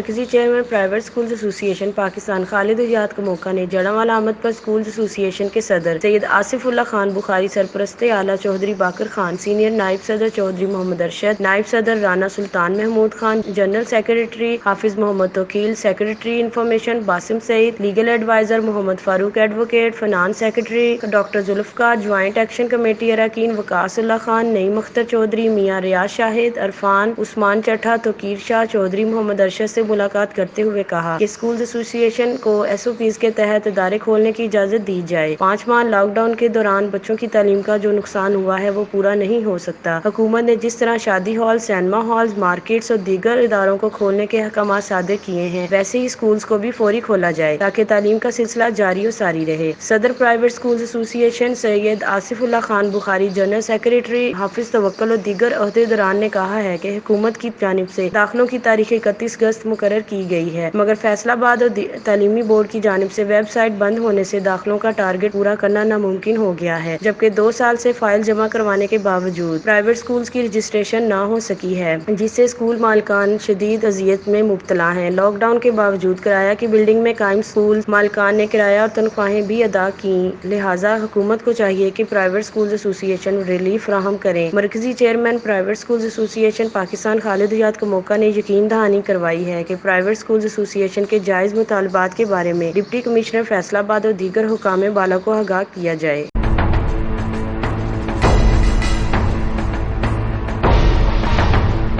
مرکزی chairman private schools ایسوسی ایشن پاکستان خالد حیات کموکا نے جڑانوالہ احمد پر اسکولز ایسوسی ایشن کے صدر سید آصف اللہ خان بخاری، سرپرست اعلیٰ چودھری باقر خان، سینئر نائب صدر چودھری محمد ارشد، نائب صدر Rana Sultan Mahmood Khan, general secretary Hafiz Muhammad Tauqeel, secretary information Basim Saeed, legal adviser Muhammad Farooq advocate, finance secretary doctor Zulfiqar, joint action committee اراکین وقاص اللہ خان، نعیم اختر چودھری، میاں ریاض شاہد، عرفان عثمان چٹھا، توقیر شاہ چودھری، محمد ارشد سے ملاقات کرتے ہوئے کہا کہ اسکولز ایسوسی ایشن کو ایس او پیز کے تحت ادارے کھولنے کی اجازت دی جائے۔ 5 ماہ لاک ڈاؤن کے دوران بچوں کی تعلیم کا جو نقصان ہوا ہے وہ پورا نہیں ہو سکتا۔ حکومت نے جس طرح شادی ہال، سینما ہالز، مارکیٹس اور دیگر اداروں کو کھولنے کے احکامات صادر کیے ہیں، ویسے ہی اسکولز کو بھی فوری کھولا جائے تاکہ تعلیم کا سلسلہ جاری و ساری رہے۔ صدر پرائیویٹ اسکولز ایسوسی ایشن سید آصف اللہ خان بخاری، جنرل سیکریٹری حافظ توکل اور دیگر عہدیداران نے کہا ہے کہ حکومت کی جانب سے داخلوں کی تاریخ 31 اگست مقرر کی گئی ہے، مگر فیصل آباد اور تعلیمی بورڈ کی جانب سے ویب سائٹ بند ہونے سے داخلوں کا ٹارگٹ پورا کرنا ناممکن ہو گیا ہے، جبکہ 2 سال سے فائل جمع کروانے کے باوجود پرائیویٹ اسکولز کی رجسٹریشن نہ ہو سکی ہے، جس سے اسکول مالکان شدید اذیت میں مبتلا ہیں۔ لاک ڈاؤن کے باوجود کرایہ کی بلڈنگ میں قائم اسکول مالکان نے کرایہ اور تنخواہیں بھی ادا کیں، لہٰذا حکومت کو چاہیے کہ پرائیویٹ اسکولز ایسوسی ایشن ریلیف فراہم کرے۔ مرکزی چیئرمین پرائیویٹ اسکولز ایسوسی ایشن پاکستان خالد حیات کموکا نے یقین دہانی کروائی ہے کہ پرائیویٹ اسکولز ایسوسی ایشن کے جائز مطالبات کے بارے میں ڈپٹی کمشنر فیصل آباد اور دیگر حکام بالا کو آگاہ کیا جائے۔